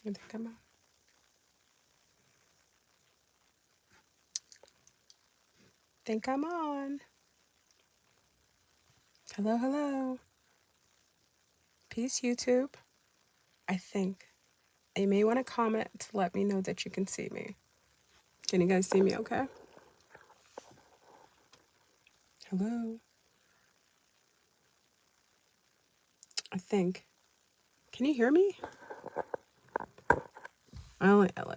I think I'm on. Think I'm on. Hello, hello. Peace, YouTube. I think. You may want to comment to let me know that you can see me. Can you guys see me okay? Hello. I think. Can you hear me?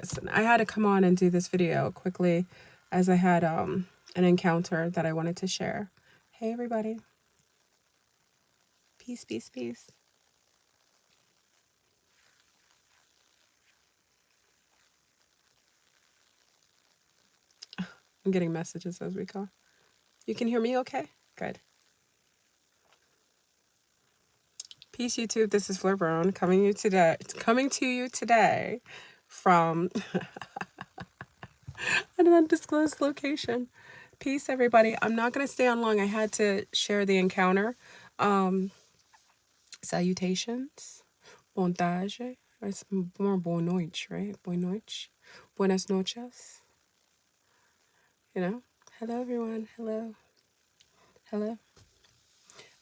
Listen, I had to come on and do this video quickly as I had an encounter that I wanted to share. Hey, everybody. Peace, peace, peace. I'm getting messages as we go. You can hear me okay? Good. Peace, YouTube. This is FleurBrun coming to you today from an undisclosed location. Peace, everybody. I'm not going to stay on long. I had to share the encounter. Salutations. Bondage. It's more boa noite, right? Boa noite. Buenas noches. You know? Hello, everyone. Hello. Hello.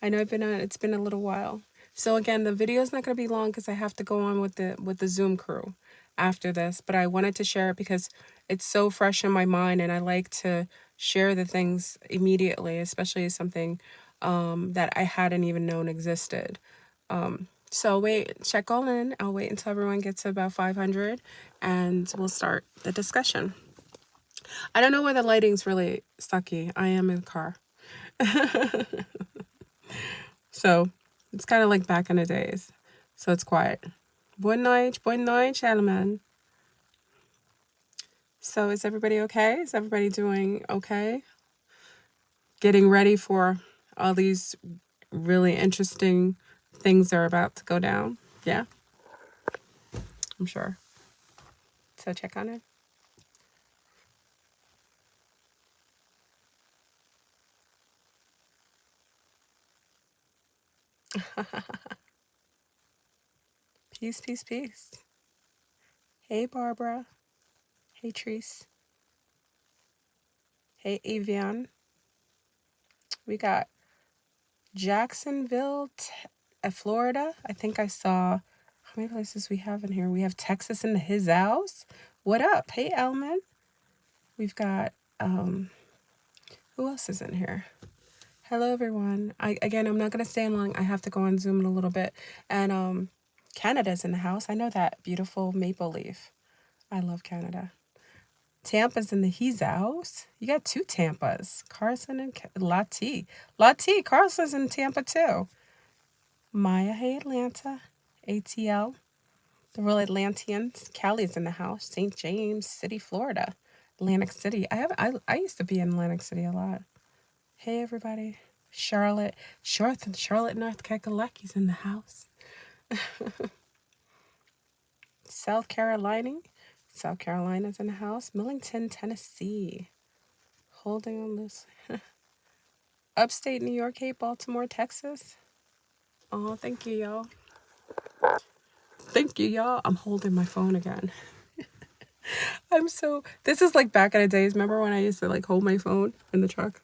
I know it's been a little while. So again, the video is not going to be long because I have to go on with the Zoom crew after this. But I wanted to share it because it's so fresh in my mind, and I like to share the things immediately, especially something that I hadn't even known existed. So check all in. I'll wait until everyone gets to about 500, and we'll start the discussion. I don't know where the lighting's really sucky. I am in the car. So it's kind of like back in the days. So it's quiet. Boa noite, gentlemen. So is everybody okay? Is everybody doing okay? Getting ready for all these really interesting things that are about to go down? Yeah, I'm sure. So check on it. Peace, peace, peace. Hey, Barbara. Hey, Treese. Hey, Evian. We got Jacksonville, Florida. I think I saw, how many places we have in here? We have Texas in his house. What up? Hey, Elman. We've got, who else is in here? Hello, everyone. Again, I'm not going to stay long. I have to go on Zoom in a little bit. And Canada's in the house. I know that beautiful maple leaf. I love Canada. Tampa's in the he's house. You got two Tampas. Carson and Lati. Lati, Carson's in Tampa too. Maya, hey Atlanta. ATL. The real Atlanteans. Callie's in the house. St. James City, Florida. Atlantic City. I used to be in Atlantic City a lot. Hey everybody. Charlotte, North Carolina's in the house. South Carolina's in the house. Millington, Tennessee. Holding on this. Upstate New York, hey, Baltimore, Texas. Oh, thank you, y'all. Thank you, y'all. I'm holding my phone again. This is like back in the days. Remember when I used to like hold my phone in the truck?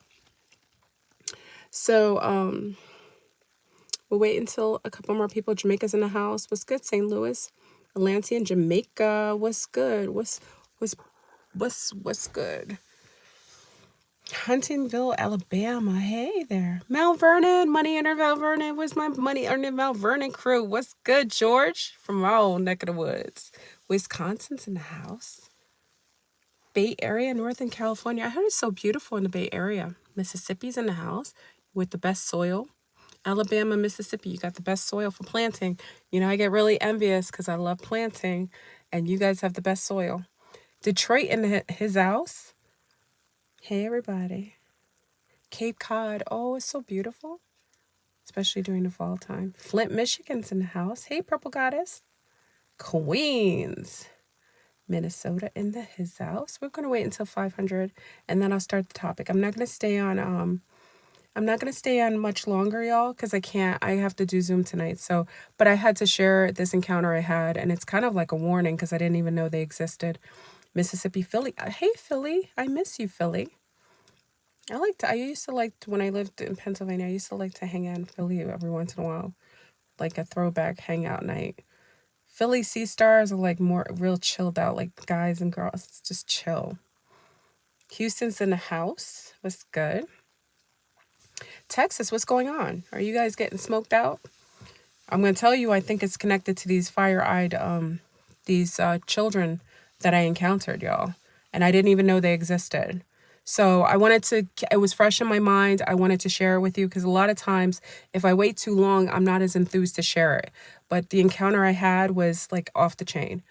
So, we'll wait until a couple more people. Jamaica's in the house. What's good? St. Louis, Atlantean, Jamaica. What's good? What's good? Huntingville, Alabama. Hey there. Mount Vernon, Money Earner Mount Vernon. Where's my Money Earner Mount Vernon crew? What's good, George? From my old neck of the woods. Wisconsin's in the house. Bay Area, Northern California. I heard it's so beautiful in the Bay Area. Mississippi's in the house with the best soil. Alabama, Mississippi, you got the best soil for planting. You know, I get really envious because I love planting, and you guys have the best soil. Detroit in his house. Hey, everybody. Cape Cod. Oh, it's so beautiful, especially during the fall time. Flint, Michigan's in the house. Hey, Purple Goddess. Queens, Minnesota in his house. We're going to wait until 500, and then I'll start the topic. I'm not going to stay on I'm not going to stay on much longer, y'all, because I have to do Zoom tonight. So, but I had to share this encounter I had, and it's kind of like a warning because I didn't even know they existed. Mississippi, Philly. Hey, Philly. I miss you, Philly. I used to like, when I lived in Pennsylvania, I used to like to hang out in Philly every once in a while, like a throwback hangout night. Philly Sea Stars are like more real chilled out, like guys and girls, just chill. Houston's in the house. What's good? Texas, what's going on? Are you guys getting smoked out? I'm going to tell you, I think it's connected to these fire-eyed, these children that I encountered, y'all. And I didn't even know they existed. So it was fresh in my mind. I wanted to share it with you because a lot of times if I wait too long, I'm not as enthused to share it. But the encounter I had was like off the chain.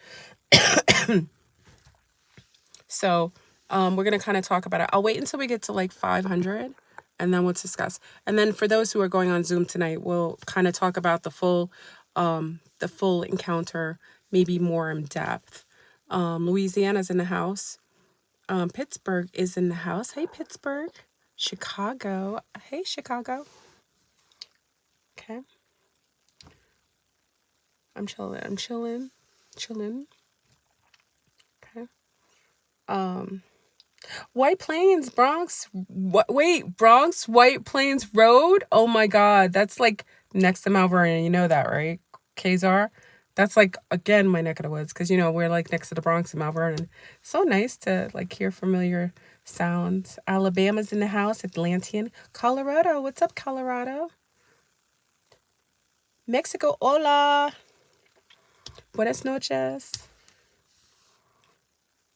So we're going to kind of talk about it. I'll wait until we get to like 500 and then we'll discuss. And then for those who are going on Zoom tonight, we'll kind of talk about the full encounter, maybe more in depth. Louisiana's in the house. Pittsburgh is in the house. Hey, Pittsburgh. Chicago. Hey, Chicago. Okay. I'm chilling. Okay. White Plains, Bronx. Wait, Bronx, White Plains Road? Oh my God. That's like next to Mount Vernon. You know that, right? Kazar. That's like, again, my neck of the woods. Because, we're like next to the Bronx and Mount Vernon. So nice to like hear familiar sounds. Alabama's in the house. Atlantean. Colorado. What's up, Colorado? Mexico. Hola. Buenas noches.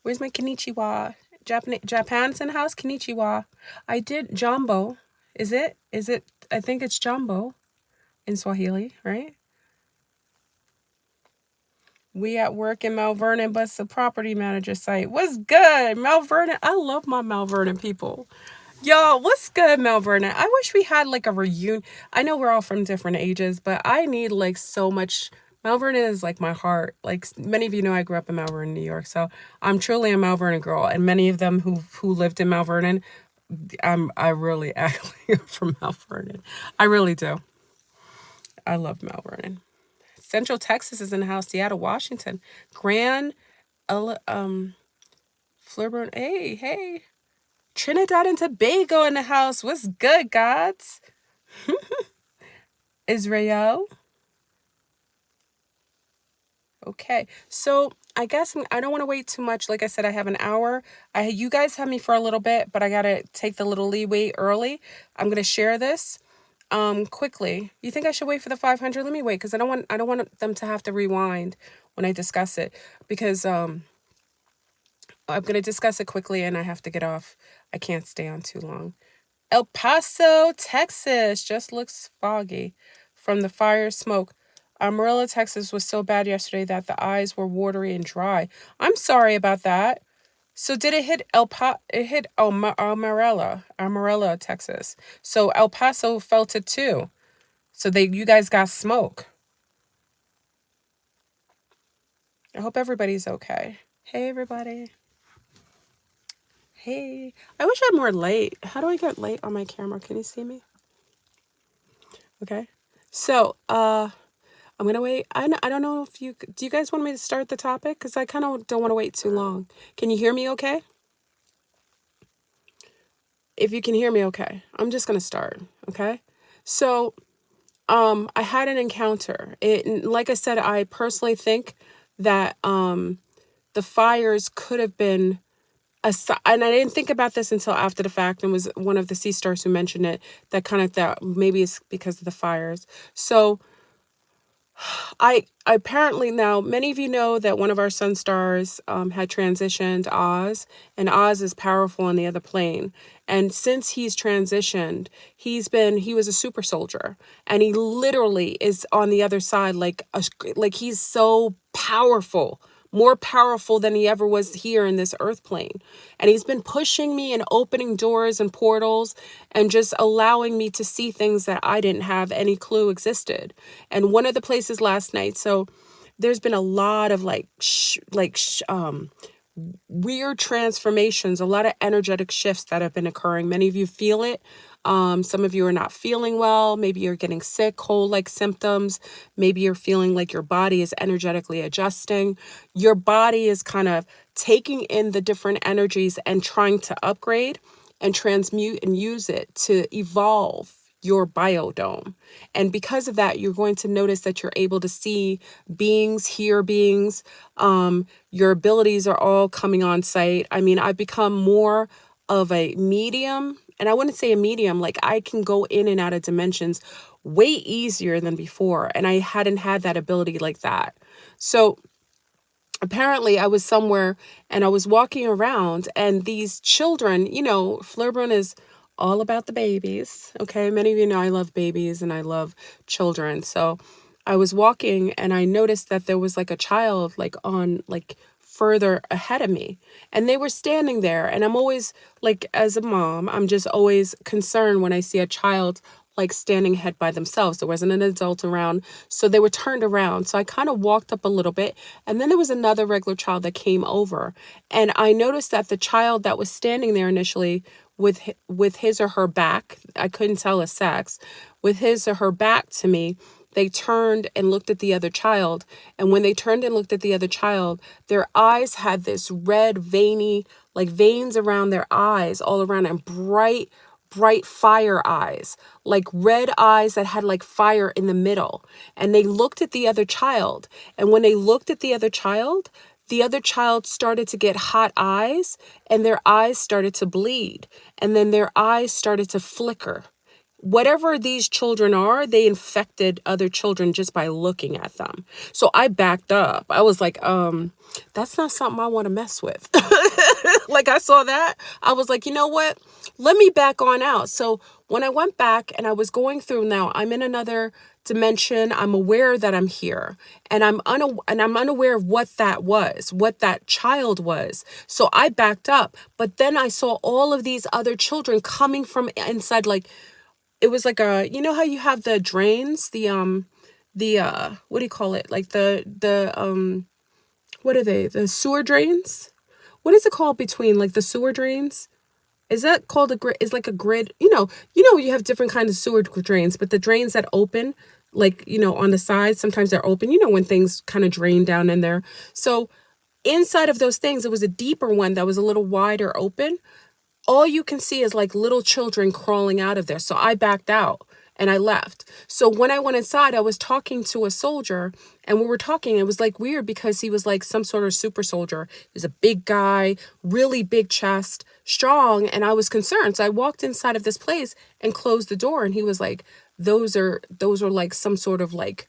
Where's my konnichiwa? Japan's in the house. Konnichiwa. I did Jumbo. Is it? I think it's Jumbo in Swahili, right? We at work in Mount Vernon, but it's a property manager site. What's good, Mount Vernon? I love my Mount Vernon people. Y'all, what's good, Mount Vernon? I wish we had like a reunion. I know we're all from different ages, but I need like so much. Mount Vernon is like my heart. Like many of you know, I grew up in Mount Vernon, New York, so I'm truly a Mount Vernon girl. And many of them who lived in Mount Vernon, I really actually am from Mount Vernon. I really do. I love Mount Vernon. Central Texas is in the house. Seattle, Washington, FleurBrun. Hey. Trinidad and Tobago in the house. What's good, gods? Israel. Okay, so I guess I don't want to wait too much. Like I said, I have an hour. You guys have me for a little bit, but I gotta take the little leeway early. I'm gonna share this quickly. You think I should wait for the 500? Let me wait because I don't want them to have to rewind when I discuss it because I'm gonna discuss it quickly and I have to get off. I can't stay on too long. El Paso, Texas just looks foggy from the fire smoke. Amarillo, Texas was so bad yesterday that the eyes were watery and dry. I'm sorry about that. So did it hit it hit Amarillo, Texas. So El Paso felt it too. So you guys got smoke. I hope everybody's okay. Hey, everybody. Hey. I wish I had more light. How do I get light on my camera? Can you see me? Okay. So, I'm gonna wait. I don't know if do you guys want me to start the topic? Because I kind of don't want to wait too long. Can you hear me okay? If you can hear me okay, I'm just gonna start, okay? So, I had an encounter. Like I said, I personally think that the fires could have been and I didn't think about this until after the fact, and was one of the sea stars who mentioned it, that kind of thought maybe it's because of the fires. So I apparently, now many of you know that one of our sun stars had transitioned, Oz, and Oz is powerful on the other plane. And since he's transitioned, he was a super soldier, and he literally is on the other side, like he's so powerful, more powerful than he ever was here in this earth plane. And he's been pushing me and opening doors and portals and just allowing me to see things that I didn't have any clue existed. And one of the places last night, so there's been a lot of weird transformations, a lot of energetic shifts that have been occurring. Many of you feel it. Some of you are not feeling well. Maybe you're getting sick, cold-like symptoms. Maybe you're feeling like your body is energetically adjusting. Your body is kind of taking in the different energies and trying to upgrade and transmute and use it to evolve your biodome. And because of that, you're going to notice that you're able to see beings, hear beings. Your abilities are all coming on site. I mean, I've become more of a medium, and I wouldn't say a medium, like I can go in and out of dimensions way easier than before. And I hadn't had that ability like that. So apparently I was somewhere and I was walking around and these children, FleurBrun is all about the babies. Okay. Many of you know I love babies and I love children. So I was walking and I noticed that there was like a child like further ahead of me and they were standing there. And I'm always like, as a mom, I'm just always concerned when I see a child like standing ahead by themselves. There wasn't an adult around, so they were turned around. So I kind of walked up a little bit, and then there was another regular child that came over, and I noticed that the child that was standing there initially with his or her back, I couldn't tell a sex, with his or her back to me, they turned and looked at the other child. And when they turned and looked at the other child, their eyes had this red veiny, like veins around their eyes all around, and bright fire eyes, like red eyes that had like fire in the middle. And they looked at the other child. And when they looked at the other child started to get hot eyes, and their eyes started to bleed. And then their eyes started to flicker. Whatever these children are, they infected other children just by looking at them. So I backed up. I was like, that's not something I want to mess with. Like I saw that. I was like, you know what? Let me back on out. So when I went back and I was going through, now I'm in another dimension. I'm aware that I'm here, and I'm unaware of what that was, what that child was. So I backed up, but then I saw all of these other children coming from inside, like it was like how you have the drains, what do you call it? Like what are they? The sewer drains? What is it called between like the sewer drains? Is that called a grid? Is like a grid? You have different kinds of sewer drains, but the drains that open, like, on the sides, sometimes they're open, when things kind of drain down in there. So inside of those things, it was a deeper one that was a little wider open. All you can see is like little children crawling out of there. So I backed out and I left. So when I went inside, I was talking to a soldier, and we were talking. It was like weird because he was like some sort of super soldier. He was a big guy, really big chest, strong. And I was concerned. So I walked inside of this place and closed the door. And he was like, those are like some sort of like,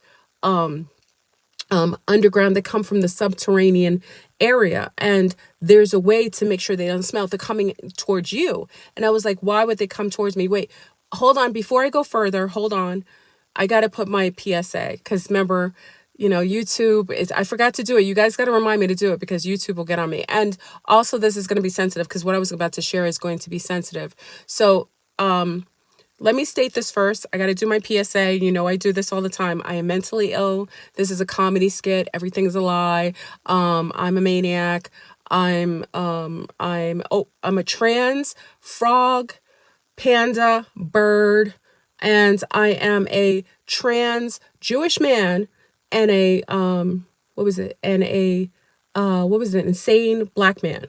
underground that come from the subterranean area, and there's a way to make sure they don't smell if they're coming towards you. And I was like, why would they come towards me? Wait, hold on, before I go further, hold on, I got to put my PSA, because remember, YouTube is, I forgot to do it. You guys got to remind me to do it because YouTube will get on me. And also this is going to be sensitive because what I was about to share is going to be sensitive. So let me state this first. I got to do my PSA. I do this all the time. I am mentally ill. This is a comedy skit. Everything's a lie. I'm a maniac. I'm a trans frog, panda, bird, and I am a trans Jewish man and a insane black man.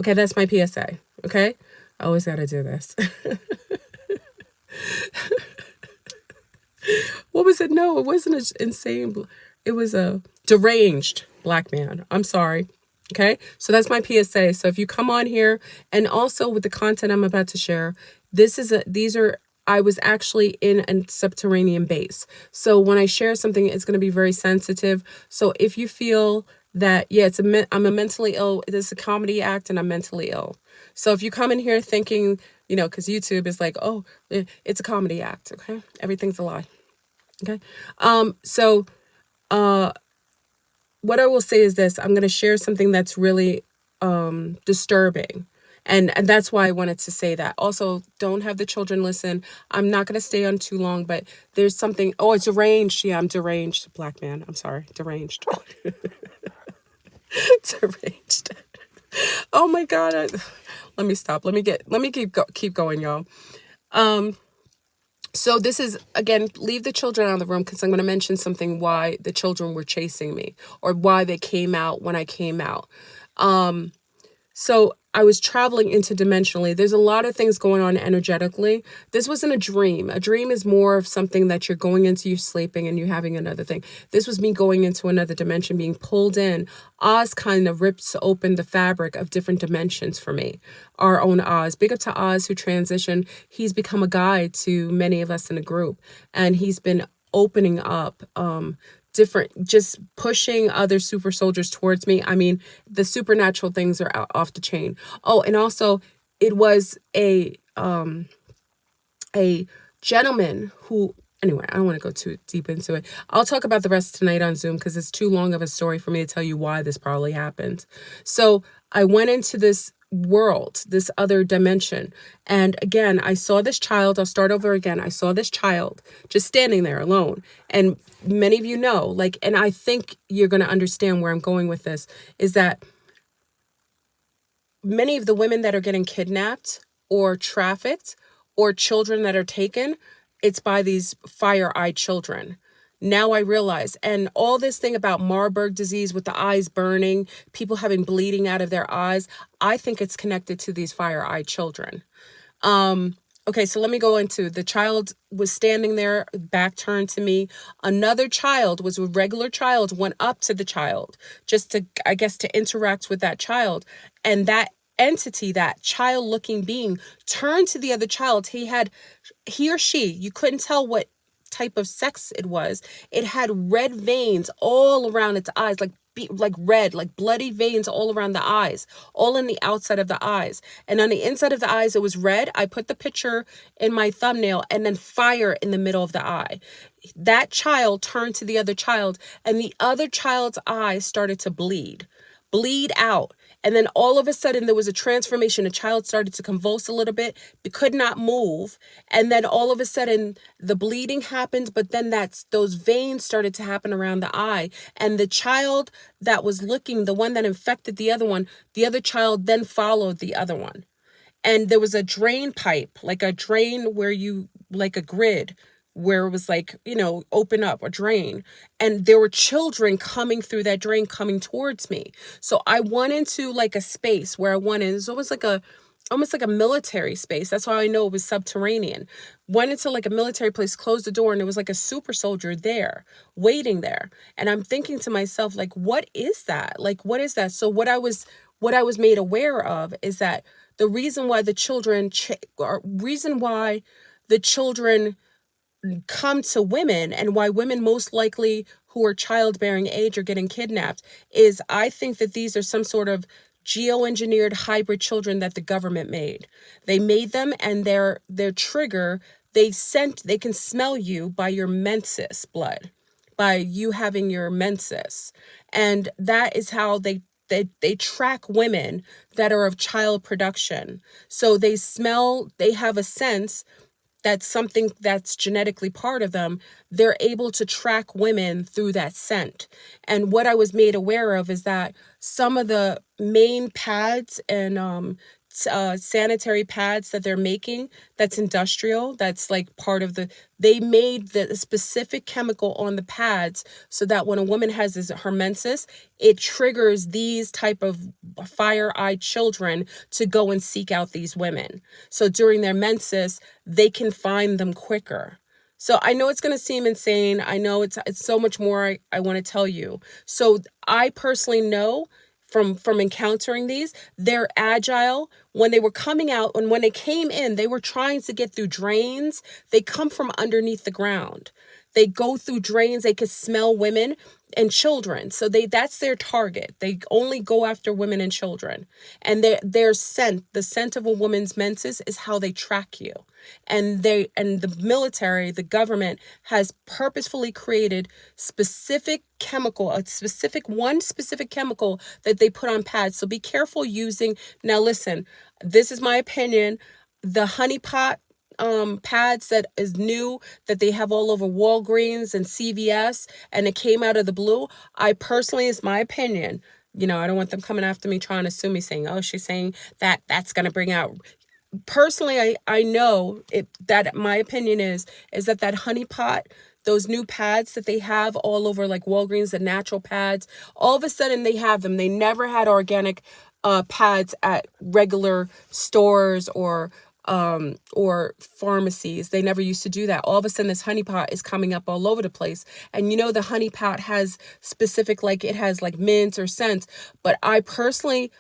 Okay, that's my PSA. Okay? I always got to do this. What was it? No, it wasn't an insane. It was a deranged black man. I'm sorry. Okay. So that's my PSA. So if you come on here, and also with the content I'm about to share, I was actually in a subterranean base. So when I share something, it's going to be very sensitive. So if you feel that, yeah, I'm a mentally ill, it is a comedy act and I'm mentally ill. So if you come in here thinking, because YouTube is like, oh, it's a comedy act. Okay. Everything's a lie. Okay. So what I will say is this, I'm going to share something that's really disturbing. And that's why I wanted to say that. Also, don't have the children listen. I'm not going to stay on too long, but there's something. Oh, it's deranged. Yeah, I'm deranged. Black man. I'm sorry. Deranged. Deranged. Oh my God. Let me stop. Let me keep going, y'all. So this is, again, leave the children out of the room because I'm going to mention something why the children were chasing me or why they came out when I came out. So I was traveling interdimensionally. There's a lot of things going on energetically. This wasn't a dream. A dream is more of something that you're going into, you're sleeping and you're having another thing. This was me going into another dimension, being pulled in. Oz kind of rips open the fabric of different dimensions for me. Our own Oz. Big up to Oz who transitioned. He's become a guide to many of us in the group. And he's been opening up different, just pushing other super soldiers towards me. I mean, the supernatural things are off the chain. Oh, and also it was a gentleman who, anyway, I don't want to go too deep into it. I'll talk about the rest tonight on Zoom because it's too long of a story for me to tell you why this probably happened. So I went into this world, this other dimension. And again, I saw this child. I'll start over again. I saw this child just standing there alone. And many of you know, like, and I think you're going to understand where I'm going with this, is that many of the women that are getting kidnapped or trafficked or children that are taken, it's by these fire-eyed children. Now I realize, and all this thing about Marburg disease with the eyes burning, people having bleeding out of their eyes, I think it's connected to these fire-eyed children. Okay, so let me go into the child was standing there, back turned to me. Another child was a regular child, went up to the child just to, I guess, to interact with that child. And that entity, that child looking being, turned to the other child. He or she, you couldn't tell what type of sex it was. It had red veins all around its eyes, like red, like bloody veins all around the eyes, all in the outside of the eyes. And on the inside of the eyes, it was red. I put the picture in my thumbnail, and then fire in the middle of the eye. That child turned to the other child, and the other child's eyes started to bleed out. And then all of a sudden there was a transformation. A child started to convulse a little bit, but could not move. And then all of a sudden the bleeding happened, but then those veins started to happen around the eye. And the child that was looking, the one that infected the other one, the other child then followed the other one. And there was a drain pipe, like a drain where you, like a grid, where it was like, open up a drain. And there were children coming through that drain, coming towards me. So I went into like a space where I went in. It was almost like a military space. That's why I know it was subterranean. Went into like a military place, closed the door, and there was like a super soldier there, waiting there. And I'm thinking to myself, like, what is that? Like, what is that? So what I was made aware of is that the reason why the children come to women, and why women most likely who are childbearing age are getting kidnapped, is I think that these are some sort of geoengineered hybrid children that the government made. They made them, and their trigger, they can smell you by your menses blood, by you having your menses. And that is how they track women that are of child production. So they have a sense that's something that's genetically part of them. They're able to track women through that scent. And what I was made aware of is that some of the main pads and sanitary pads that they're making, that's industrial, that's like part of they made the specific chemical on the pads so that when a woman has her menses, it triggers these type of fire-eyed children to go and seek out these women. So during their menses, they can find them quicker. So I know it's going to seem insane. I know it's so much more I want to tell you. So I personally know from encountering these, they're agile. When they were coming out and when they came in, they were trying to get through drains. They come from underneath the ground. They go through drains. They could smell women and children. So that's their target. They only go after women and children. And their scent, the scent of a woman's menses, is how they track you. And the military, the government, has purposefully created one specific chemical that they put on pads. So be careful using. Now listen, this is my opinion. The honeypot pads that is new, that they have all over Walgreens and CVS, and it came out of the blue. I personally, it's my opinion, I don't want them coming after me trying to sue me saying, oh, she's saying that that's going to bring out. Personally, I know it, that my opinion is that honey pot, those new pads that they have all over like Walgreens, the natural pads, all of a sudden they have them. They never had organic pads at regular stores or pharmacies. They never used to do that. All of a sudden this honey pot is coming up all over the place. And the honey pot has specific, like it has like mints or scents. But I personally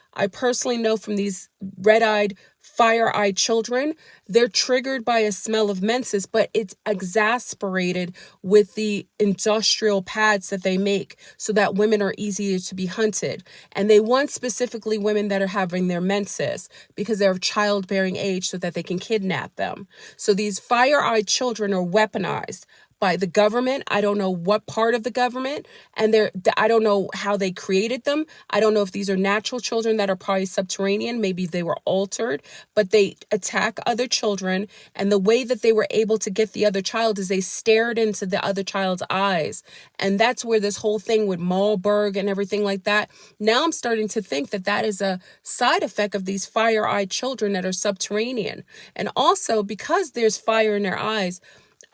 know from these red-eyed, fire-eyed children, they're triggered by a smell of menses, but it's exasperated with the industrial pads that they make so that women are easier to be hunted. And they want specifically women that are having their menses because they're of childbearing age so that they can kidnap them. So these fire-eyed children are weaponized by the government. I don't know what part of the government, and I don't know how they created them. I don't know if these are natural children that are probably subterranean. Maybe they were altered, but they attack other children. And the way that they were able to get the other child is they stared into the other child's eyes. And that's where this whole thing with Marburg and everything like that. Now I'm starting to think that that is a side effect of these fire-eyed children that are subterranean. And also because there's fire in their eyes,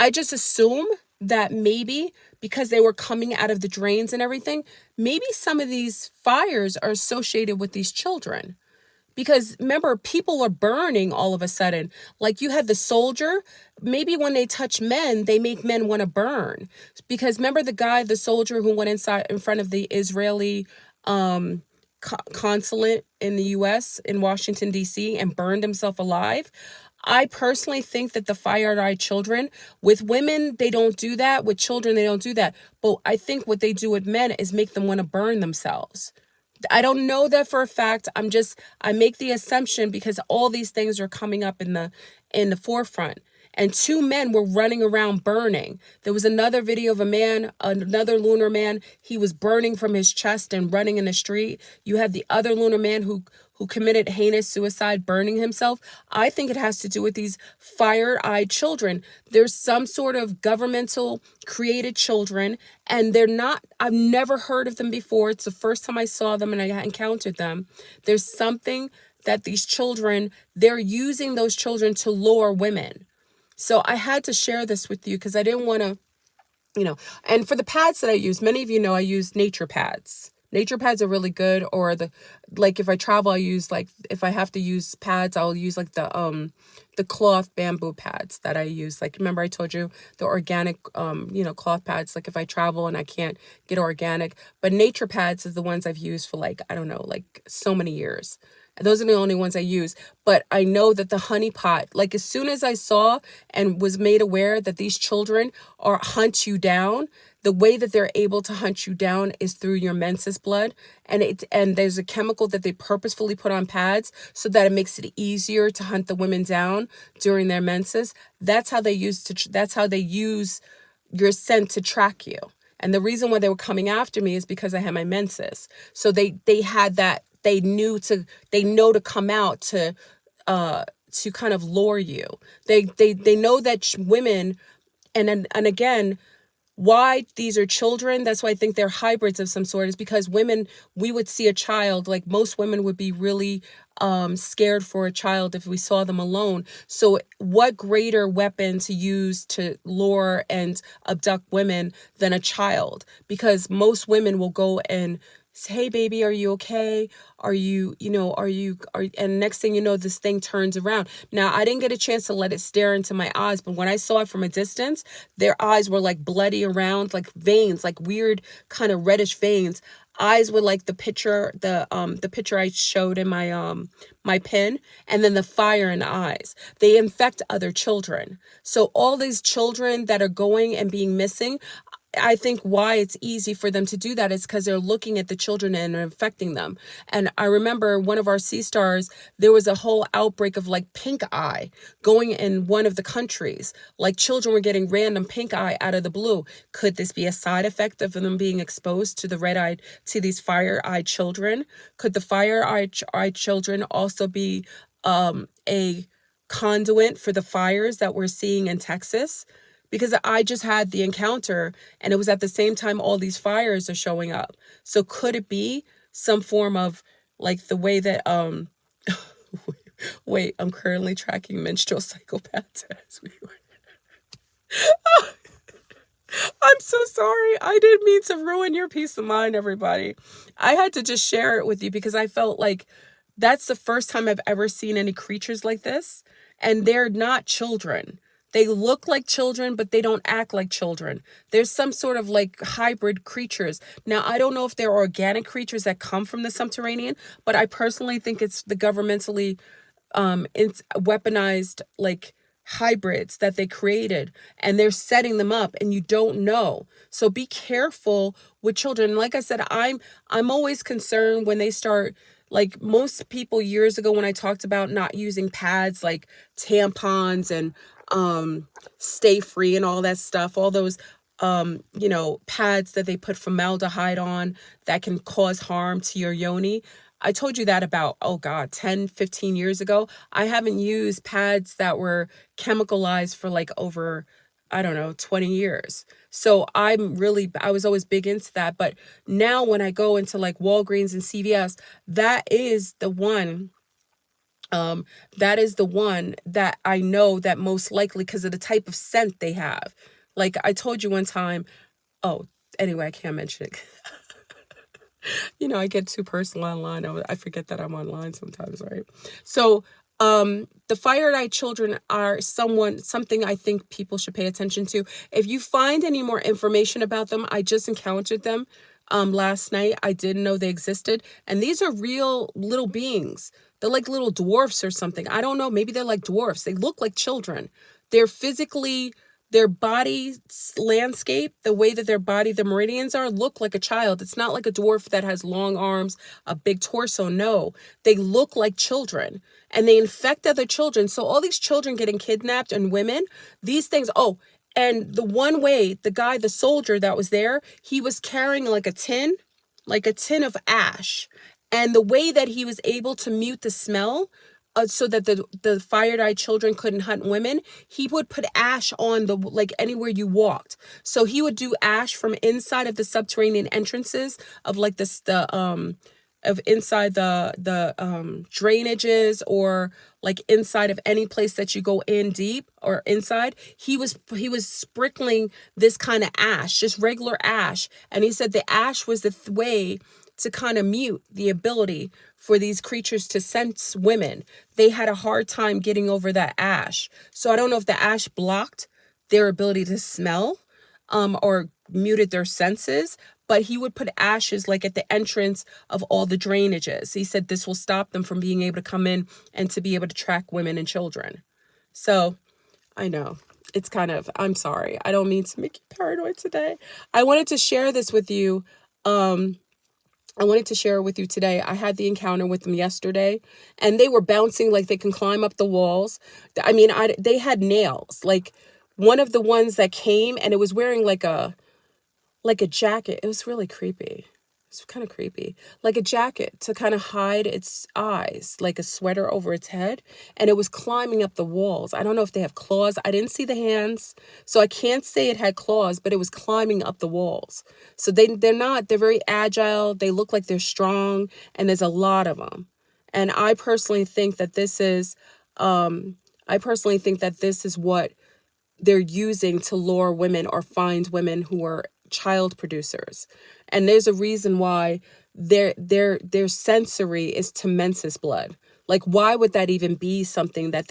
I just assume that maybe because they were coming out of the drains and everything, maybe some of these fires are associated with these children. Because remember, people are burning all of a sudden. Like you had the soldier, maybe when they touch men, they make men want to burn. Because remember the soldier who went inside in front of the Israeli consulate in the U.S. in Washington, D.C. and burned himself alive? I personally think that the fire-eyed children, with women, they don't do that. With children, they don't do that. But I think what they do with men is make them want to burn themselves. I don't know that for a fact. I make the assumption because all these things are coming up in the forefront. And two men were running around burning. There was another video of another lunar man. He was burning from his chest and running in the street. You have the other lunar man who committed heinous suicide, burning himself. I think it has to do with these fire-eyed children. There's some sort of governmental created children, and I've never heard of them before. It's the first time I saw them and I encountered them. There's something that these children, they're using those children to lure women. So I had to share this with you because I didn't want to, and for the pads that I use, many of you know I use nature pads. Nature pads are really good. Or if I travel, I use if I have to use pads, I'll use the cloth bamboo pads that I use. Like, remember I told you the organic, cloth pads, like if I travel and I can't get organic, but nature pads is the ones I've used for I don't know, so many years. Those are the only ones I use. But I know that the honey pot, as soon as I saw and was made aware that these children hunt you down, the way that they're able to hunt you down is through your menses blood. And there's a chemical that they purposefully put on pads so that it makes it easier to hunt the women down during their menses. That's how they use your scent to track you. And the reason why they were coming after me is because I had my menses. So they had that. They know to come out to kind of lure you. They know that women, and again, why these are children, that's why I think they're hybrids of some sort, is because women, we would see a child, like most women would be really scared for a child if we saw them alone. So what greater weapon to use to lure and abduct women than a child? Because most women will go and say, hey baby, are you okay? And next thing you know, this thing turns around. Now, I didn't get a chance to let it stare into my eyes, but when I saw it from a distance, their eyes were bloody around, veins, weird kind of reddish veins. Eyes were the picture I showed in my pin, and then the fire in the eyes. They infect other children. So all these children that are going and being missing, I think why it's easy for them to do that is because they're looking at the children and infecting them. And I remember one of our sea stars, there was a whole outbreak of pink eye going in one of the countries. Children were getting random pink eye out of the blue. Could this be a side effect of them being exposed to these fire-eyed children? Could the fire-eyed children also be a conduit for the fires that we're seeing in Texas? Because I just had the encounter and it was at the same time all these fires are showing up. So could it be some form of like the way that wait, I'm currently tracking menstrual cycle patterns as we were. I'm so sorry. I didn't mean to ruin your peace of mind, everybody. I had to just share it with you because I felt like that's the first time I've ever seen any creatures like this. And they're not children. They look like children, but they don't act like children. There's some sort of like hybrid creatures. Now, I don't know if they're organic creatures that come from the subterranean, but I personally think it's the governmentally it's weaponized like hybrids that they created, and they're setting them up and you don't know. So be careful with children. Like I said, I'm always concerned when they start, like most people years ago when I talked about not using pads like tampons and stay free and all that stuff, all those pads that they put formaldehyde on that can cause harm to your yoni. I told you that about, oh God, 10, 15 years ago. I haven't used pads that were chemicalized for like over, I don't know, 20 years. So I was always big into that. But now when I go into like Walgreens and CVS, that is the one that I know that most likely, because of the type of scent they have. Like I told you one time, oh, anyway, I can't mention it. I get too personal online. I forget that I'm online sometimes, right? So, the fire-eyed children are something I think people should pay attention to. If you find any more information about them, I just encountered them last night. I didn't know they existed, and these are real little beings. They're like little dwarfs or something. I don't know. Maybe they're like dwarfs. They look like children. They're physically, their body landscape, the way that the meridians are, look like a child. It's not like a dwarf that has long arms, a big torso. No, they look like children, and they infect other children. So all these children getting kidnapped and women, these things. Oh, and the soldier that was there, he was carrying like a tin of ash. And the way that he was able to mute the smell, so that the fire-eyed children couldn't hunt women, he would put ash on like anywhere you walked. So he would do ash from inside of the subterranean entrances of like of inside the drainages, or like inside of any place that you go in deep or inside. He was sprinkling this kind of ash, just regular ash, and he said the ash was the way to kind of mute the ability for these creatures to sense women. They had a hard time getting over that ash. So I don't know if the ash blocked their ability to smell, or muted their senses, but he would put ashes like at the entrance of all the drainages. He said this will stop them from being able to come in and to be able to track women and children. So I know it's I'm sorry. I don't mean to make you paranoid today. I wanted to share this with you. I wanted to share with you today. I had the encounter with them yesterday, and they were bouncing like they can climb up the walls. I mean, they had nails. Like one of the ones that came, and it was wearing like a jacket. It was really creepy. It's kind of creepy. Like a jacket to kind of hide its eyes, like a sweater over its head. And it was climbing up the walls. I don't know if they have claws. I didn't see the hands, so I can't say it had claws, but it was climbing up the walls. So they're very agile. They look like they're strong, and there's a lot of them. And I personally think that this is what they're using to lure women or find women who are child producers. And there's a reason why their sensory is to menses blood. Like, why would that even be something that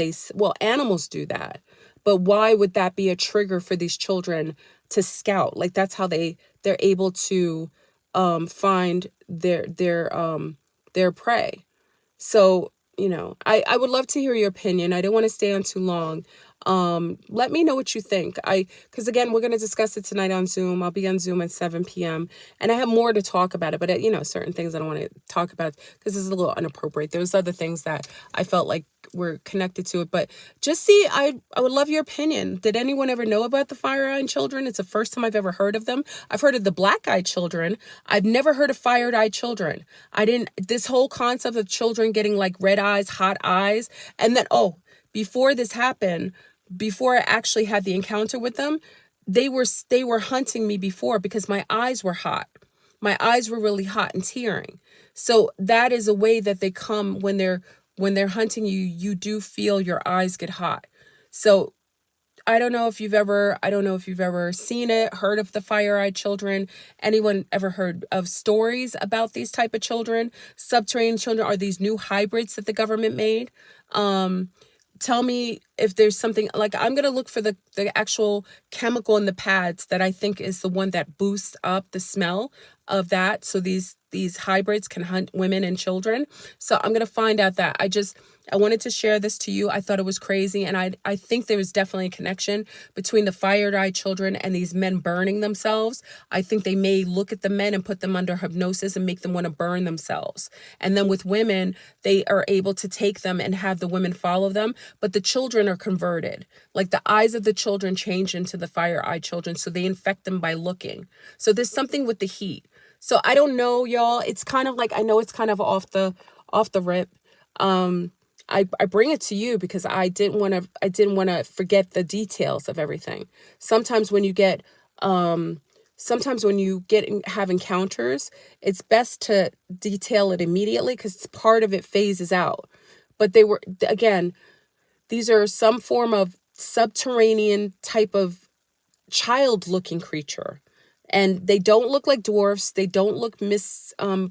animals do that, but why would that be a trigger for these children to scout? Like, that's how they're able to find their prey. So, I would love to hear your opinion. I don't want to stay on too long. Let me know what you think. Because again, we're going to discuss it tonight on Zoom. I'll be on Zoom at 7 p.m. And I have more to talk about it, but certain things I don't want to talk about because this is a little inappropriate. There's other things that I felt like were connected to it, but just see, I would love your opinion. Did anyone ever know about the fire-eyed children? It's the first time I've ever heard of them. I've heard of the black-eyed children. I've never heard of fire-eyed children. This whole concept of children getting like red eyes, hot eyes, and then, before this happened, before I actually had the encounter with them, they were hunting me before because my eyes were hot. my eyes were really hot and tearing. So that is a way that they come when they're hunting you. You do feel your eyes get hot. So I don't know if you've ever seen it, heard of the fire-eyed children. Anyone ever heard of stories about these type of children? Subterranean children are these new hybrids that the government made. Um, Tell me if there's something like, I'm going to look for the actual chemical in the pads that I think is the one that boosts up the smell of that. So these hybrids can hunt women and children. So I'm going to find out that. I wanted to share this to you. I thought it was crazy. And I think there was definitely a connection between the fire-eyed children and these men burning themselves. I think they may look at the men and put them under hypnosis and make them want to burn themselves. And then with women, they are able to take them and have the women follow them. But the children are converted. Like the eyes of the children change into the fire-eyed children. So they infect them by looking. So there's something with the heat. So I don't know, y'all. It's kind of like, I know it's kind of off the rip. I bring it to you because I didn't want to forget the details of everything. Sometimes when you get have encounters, it's best to detail it immediately because part of it phases out. But these are some form of subterranean type of child looking creature. And they don't look like dwarfs. They don't look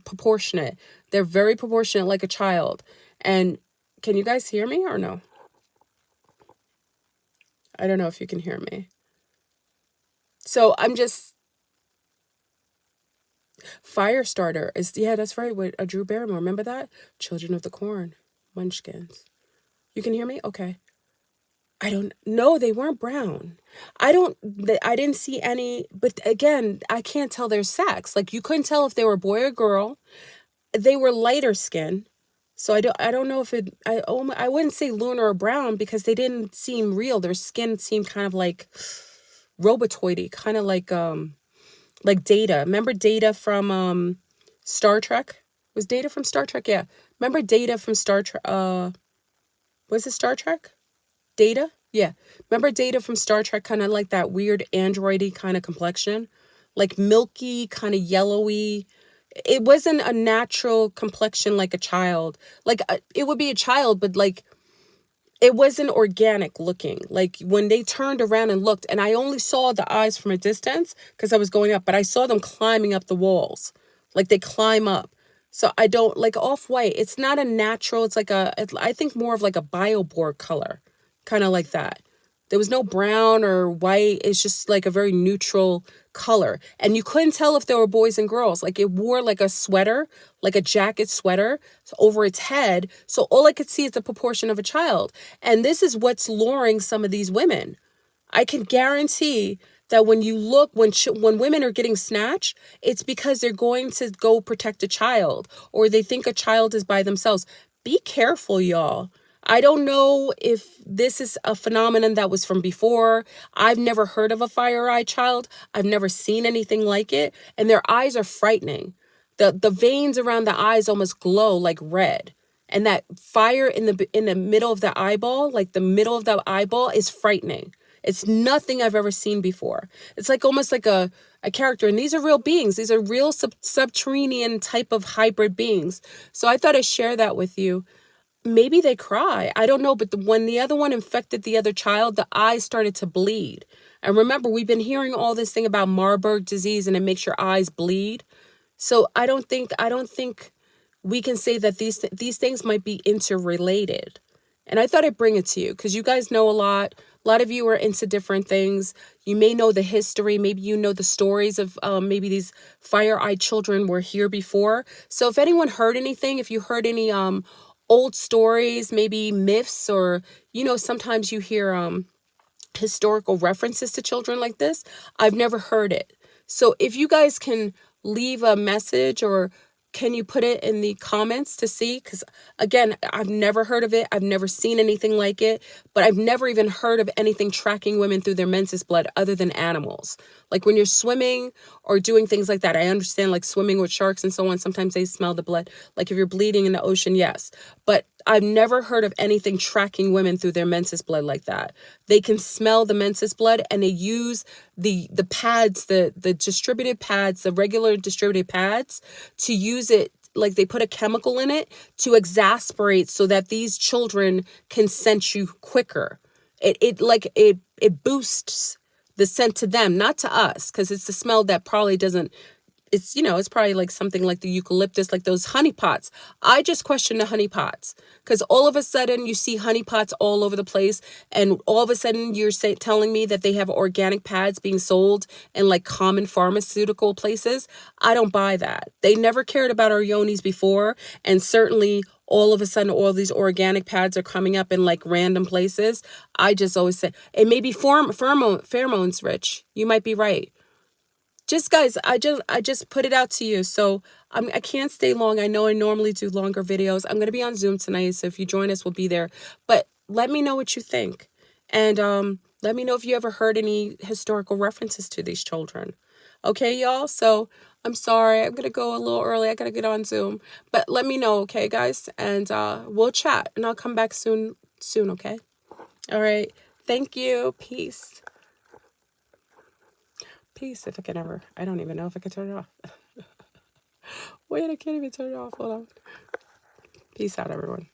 proportionate. They're very proportionate like a child. And can you guys hear me or no? I don't know if you can hear me. So I'm just... Firestarter is... Yeah, that's right. With Drew Barrymore. Remember that? Children of the Corn. Munchkins. You can hear me? Okay. I don't know. They weren't brown. I didn't see any, but again, I can't tell their sex. Like you couldn't tell if they were boy or girl. They were lighter skin. So I don't know if I wouldn't say lunar or brown because they didn't seem real. Their skin seemed kind of like robotoidy, kind of like Data. Remember Data from Star Trek? Was Data from Star Trek? Yeah. Remember Data from Star Trek? Was it Star Trek? Data? Yeah. Remember Data from Star Trek, kind of like that weird androidy kind of complexion? Like milky, kind of yellowy. It wasn't a natural complexion like a child. Like it would be a child, but like it wasn't organic looking. Like when they turned around and looked, and I only saw the eyes from a distance because I was going up, but I saw them climbing up the walls. Like they climb up. So I don't like off-white. It's not a natural. It's like I think more of like a Bioborg color, kind of like that. There was no brown or white. It's just like a very neutral color. And you couldn't tell if there were boys and girls. Like it wore like a sweater, like a jacket sweater over its head. So all I could see is the proportion of a child. And this is what's luring some of these women. I can guarantee that when you look, when women are getting snatched, it's because they're going to go protect a child or they think a child is by themselves. Be careful, y'all. I don't know if this is a phenomenon that was from before. I've never heard of a fire-eyed child. I've never seen anything like it. And their eyes are frightening. The veins around the eyes almost glow like red. And that fire in the middle of the eyeball, like the middle of the eyeball, is frightening. It's nothing I've ever seen before. It's like almost like a character. And these are real beings. These are real subterranean type of hybrid beings. So I thought I'd share that with you. Maybe they cry. I don't know. But when the other one infected the other child, the eyes started to bleed. And remember, we've been hearing all this thing about Marburg disease and it makes your eyes bleed. So I don't think we can say that these things might be interrelated. And I thought I'd bring it to you because you guys know a lot. A lot of you are into different things. You may know the history. Maybe you know the stories of maybe these fire-eyed children were here before. So if anyone heard anything, if you heard any old stories, maybe myths, or, sometimes you hear historical references to children like this, I've never heard it. So if you guys can leave a message or can you put it in the comments to see? Because again, I've never heard of it. I've never seen anything like it, but I've never even heard of anything tracking women through their menses blood other than animals. Like when you're swimming or doing things like that, I understand like swimming with sharks and so on. Sometimes they smell the blood. Like if you're bleeding in the ocean, yes. But I've never heard of anything tracking women through their menses blood like that. They can smell the menses blood, and they use the pads, the distributed pads, the regular distributed pads, to use it, like they put a chemical in it to exasperate so that these children can sense you quicker. It boosts the scent to them, not to us, because it's the smell that probably doesn't, it's, it's probably like something like the eucalyptus, like those honey pots. I just question the honey pots, because all of a sudden you see honey pots all over the place, and all of a sudden you're telling me that they have organic pads being sold in like common pharmaceutical places. I don't buy that. They never cared about our yonis before, and certainly all of a sudden all these organic pads are coming up in like random places. I just always say it may be pheromones rich. You might be right. Just guys, I just put it out to you. So I can't stay long. I know I normally do longer videos. I'm going to be on Zoom tonight, so if you join us, we'll be there. But let me know what you think. And let me know if you ever heard any historical references to these children. Okay, y'all? So I'm sorry. I'm going to go a little early. I got to get on Zoom. But let me know, okay, guys? And we'll chat. And I'll come back soon, okay? All right. Thank you. Peace. Peace, if I can ever. I don't even know if I can turn it off. Wait, I can't even turn it off. Hold on. Peace out, everyone.